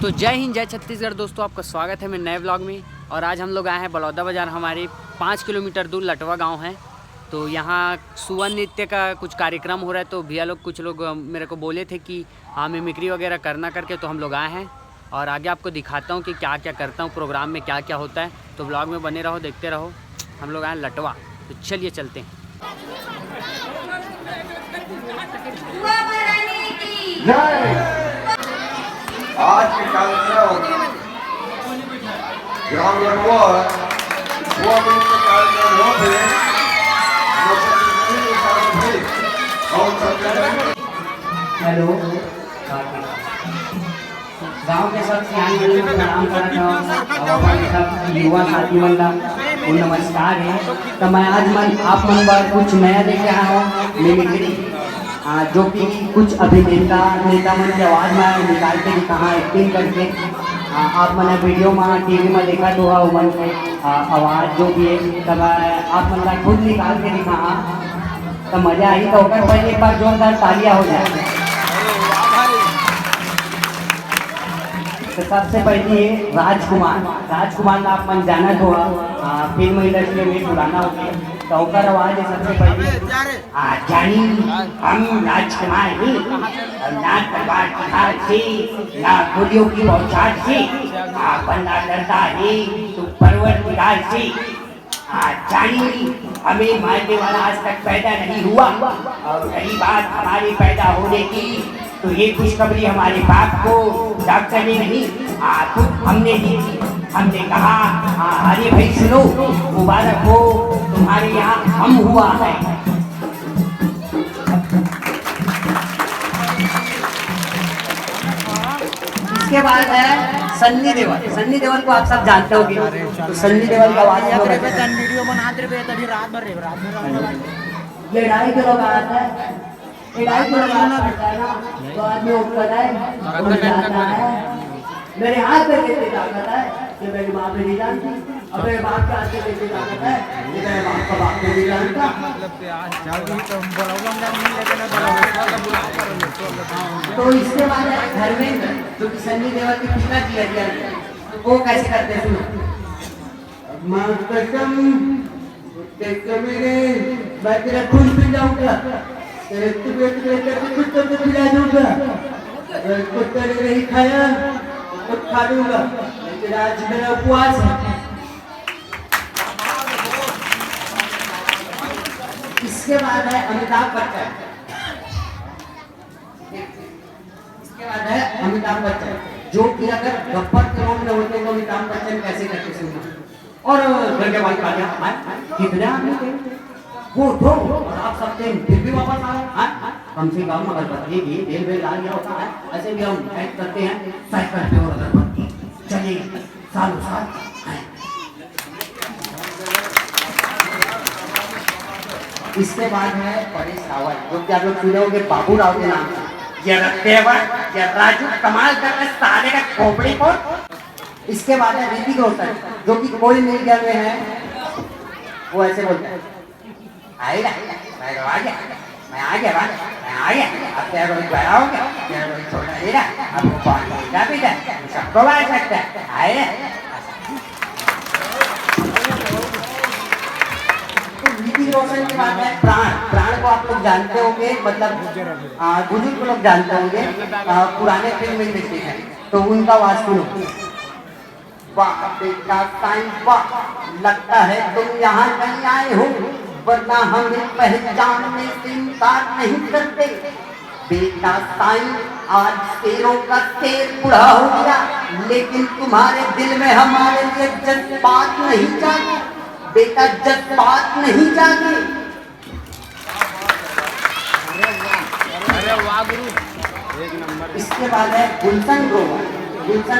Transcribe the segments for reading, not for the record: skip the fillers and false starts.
तो जय हिंद जय छत्तीसगढ़ दोस्तों, आपका स्वागत है मेरे नए व्लॉग में। और आज हम लोग आए हैं बलौदा बाज़ार। हमारे 5 किलोमीटर दूर लटवा गांव है। तो यहाँ सुवन नृत्य का कुछ कार्यक्रम हो रहा है। तो भैया लोग कुछ लोग मेरे को बोले थे कि हाँ मिमिक्री वगैरह करना करके, तो हम लोग आए हैं। और आगे आपको दिखाता हूँ कि क्या क्या करता हूँ, प्रोग्राम में क्या क्या होता है। तो व्लॉग में बने रहो, देखते रहो। हम लोग आए लटवा, तो चलिए चलते हैं। आज के कार्यक्रम ग्राम लटवा हुआ मिलकर कार्यक्रम होते हेलो, गांव के सब सियान मन को प्रणाम करत हूं और सब युवा साथी मन को नमस्कार है। तो मैं आज आप मन पर कुछ नया लेके आया हूँ मिमिक्री, जो कि कुछ अभिनेता नेता मन की आवाज़ में निकाल के दिखा एक्टिंग करके। आप मैंने वीडियो में टीवी में देखा तो मन के आवाज़ जो भी है तब आप मन का खुद निकाल के दिखा तो मज़ा आई। तो पहले एक बार जोरदार तालियां हो जाए। तो सबसे पहले है राजकुमार आप मन जाना तो फिल्म इंडस्ट्री में पुराना हो गया। तो ओकर आवाज है सबसे पहले जानी हम राजकुमार ही ना तलवार की धार से ना गोलियों की बौछार से बंदा डरता है तो परवरदिगार से। जानी हमें मारने वाला आज तक पैदा नहीं हुआ, और रही बात हमारे पैदा होने की तो ये खुशखबरी हमारे बाप को डॉक्टर ने नहीं खुद हमने दी थी। हमने कहा अरे भाई सुनो, मुबारक हो तुम्हारे यहाँ हम हुआ है। इसके बाद है सन्नी देओल को आप सब जानते होंगे। तो सन्नी देओल का आवाज वीडियो बनाते रहे रात भर ये 2.5 किलो का आता है, 2.5 किलो का आता है ना। तो आदमी ऊपर है मेरे हाथ में कैसे ताकत है कि मेरी माँ पे नहीं जानती, और मेरे बाप के हाथ में कैसे ताकत है कि मेरे बाप का बाप को नहीं जानता। तो इसके बाद घर में जो कि सन्नी देओल की पिताजी है वो कैसे करते सुनो। माँ कसम मैं तेरा खून पी जाऊंगा, तेरे कुत्तों को खिला दूंगा, कुत्ते ने नहीं खाया तो खा लूंगा, लेकिन आज मेरा उपवास है। इसके बाद है अमिताभ बच्चन। जो कि अगर गब्बर के रोल में होते तो अमिताभ बच्चन कैसे करते सुनना। और गंगे भाई कितने आदमी थे वो दो, और आप सब थे फिर भी वापस आ गए। कम से कम अगरबत्ती भी तेल वेल डाल दिया होता है, ऐसे भी हम टाइप करते हैं साइकिल पे और अगरबत्ती चलिए सालों साल। इसके बाद है परेश रावल, जो कि आप लोग सुने होंगे बाबू राव के नाम से। ये राजू कमाल कर रहे साले का खोपड़ी को। इसके बाद है ऋतिक रोशन, जो कि कोई मीडिया में है, वो ऐसे बोलता है मैं आ गया अब तेरा रोज बड़ा हो गया, तेरा रोज छोटा दे रहा, अब वो कौन पीता पीता सबको बांट सकता है आए। तो ऋतिक रोशन की बात है प्राण को आप लोग जानते होंगे, मतलब बुजुर्ग लोग जानते होंगे, पुराने फिल्म इंडस्ट्री है। तो उनका आवाज सुनो। वाह बेटा साईं वाह, लगता है तुम यहाँ नहीं आए हो, वरना हमें पहचानने से इनकार नहीं करते। बेटा साईं आज शेरों का शेर बूढ़ा हो गया, लेकिन तुम्हारे दिल में हमारे लिए जज्बात नहीं जागे। बेटा जज्बात नहीं जागे। इसके बाद है गुलशन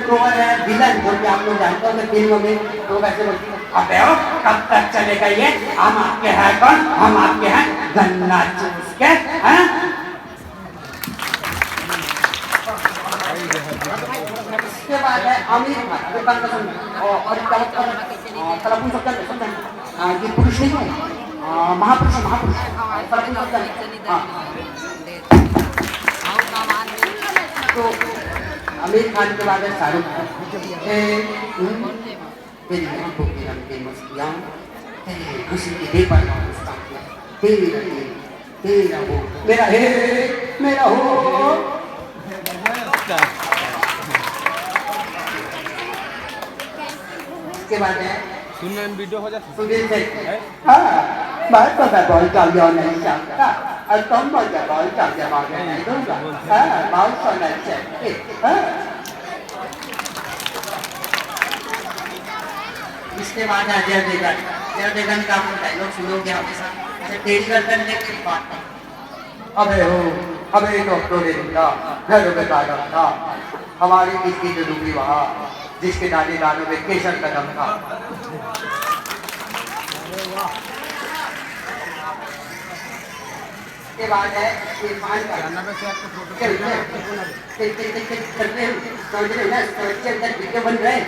ग्रोवर है विलन, जो कि आप लोग जानते होंगे फिल्म में। तो कैसे बोलते हैं अबे ओ कब तक चलेगा ये, हम आपके हैं कौन, हम आपके हैं गन्ना चूस के हैं। इसके बाद है आमिर खान और ये पुरुष नहीं है, महापुरुष तो आमिर खान के बाद है शाहरुख खान। तेरी आंखों की रंगीन मस्तियाँ, तेरी खुशी की बेपरवाह मुस्कान, तेरा हो मेरा हे मेरा हो। इसके बाद है सुनने में वीडियो हो जाती सुनील शेट्टी। हाँ, मैं तो बोल चाहिए नहीं चाहता और तुम मुझे बोल चाहिए मांगे नहीं दूंगा। हाँ, बहुत सुनील शेट्टी। हाँ, इसके बाद है अजय देवगन। अजय देवगन का आप डायलॉग सुनोगे हमेशा, तेरी गर्दन लेके बात अबे हो अबे तो दूंगा घर में गाना था हमारी किसकी जो डूबी वहाँ जिसके दाने दानों में केसर कदम था। के बाद है इरफान का वीडियो बन रहे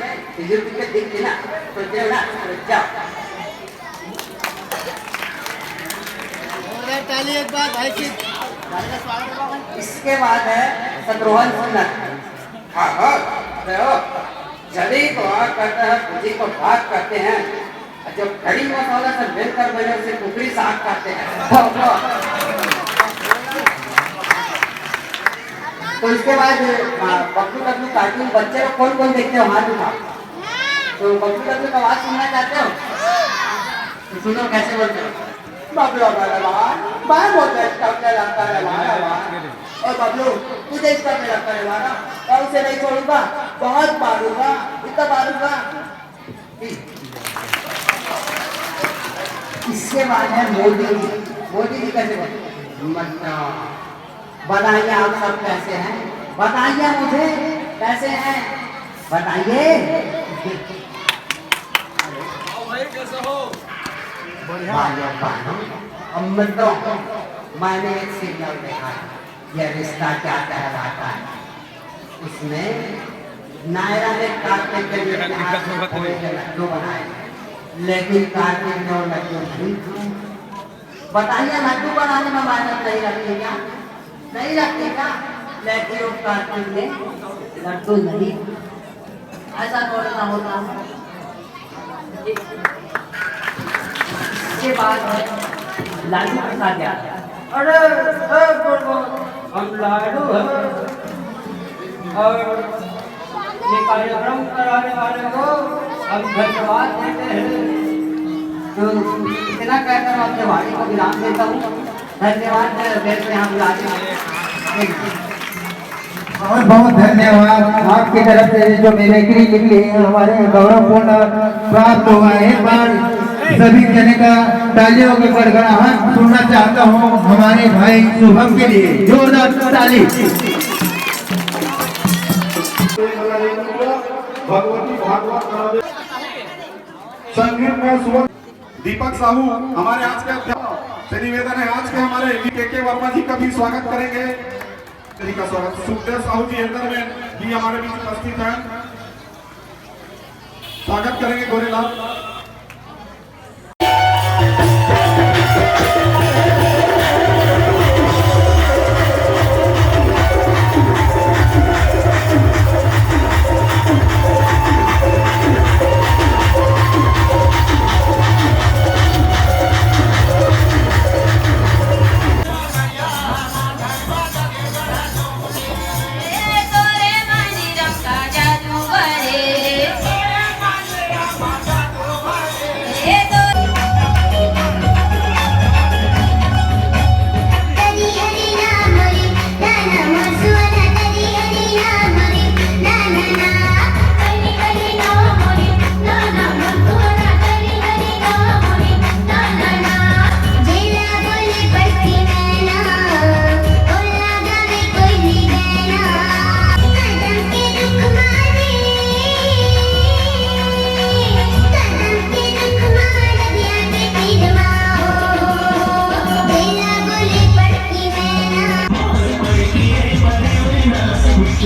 यूट्यूब पे देख लेना, सोच रहे हो ना, जाओ। एक बार भाई की इसके बाद है शत्रुघ्न सिन्हा। हाँ हाँ देखो, जली को आग करते हैं, भुजी को भाग करते हैं, जो खड़ी मसाला से मिलकर बने उसे कुकरी साग करते हैं। तो इसके बाद बबलू डब्लू कार्टून बच्चे लोग कौन कौन देखते हो हाथ उठाओ। तो बबलू डब्लू का आवाज सुनना चाहते हो तो सुनो कैसे बोलते हो। बबलू मैं बोलते लगता है और बबलू तुझे इसका में लगता है मारा और उसे नहीं छोड़ूंगा, बहुत मारूंगा, इतना मारूंगा। इसके बाद है मोदी जी। मोदी जी कैसे बोलते? बताइए आप सब कैसे हैं, बताइए मुझे कैसे हैं, बताइए। मित्रों, मैंने एक सीरियल देखा है, यह रिश्ता क्या कहलाता है। उसमें नायरा ने कार्तिक के लिए लड्डू बनाए, लेकिन कार्तिक ने वो लड्डू नहीं खाए। बताइए लड्डू बनाने में मेहनत नहीं लगती क्या? नहीं लगती क्या? लेकिन वो कार्तिक ने लड्डू नहीं, ऐसा बोलना होता है। के बाद लाडू प्रसाद यादव। अरे हम लाडू और ये कार्यक्रम कराने वाले को हम धन्यवाद देते हैं। तो इतना कहकर मैं अपने वाणी को विराम देता हूँ। धन्यवाद देते हैं हम लाडू। बहुत बहुत धन्यवाद आपकी तरफ से जो मिमिक्री निकली हमारे गौरवपूर्ण प्राप्त हुआ है। पर सभी जने का तालियों के गड़गड़ाहट सुनना चाहता हूँ हमारे भाई शुभम के लिए जोरदार ताली। भगवती भागवत संगीत में सुबह दीपक साहू हमारे आज के अध्यक्ष से निवेदन है, आज के हमारे के वर्मा जी का भी स्वागत करेंगे। का स्वागत सुखदेव साहू जी एल्डरमैन भी हमारे बीच उपस्थित हैं, स्वागत करेंगे गोरेलाल।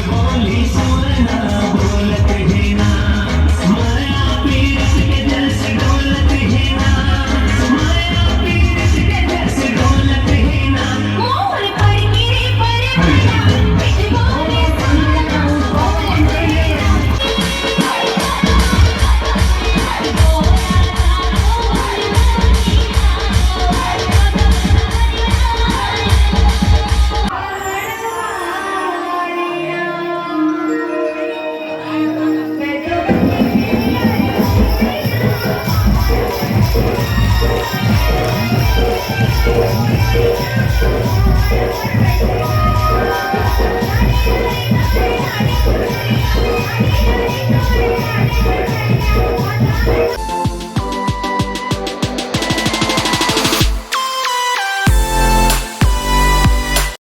Holy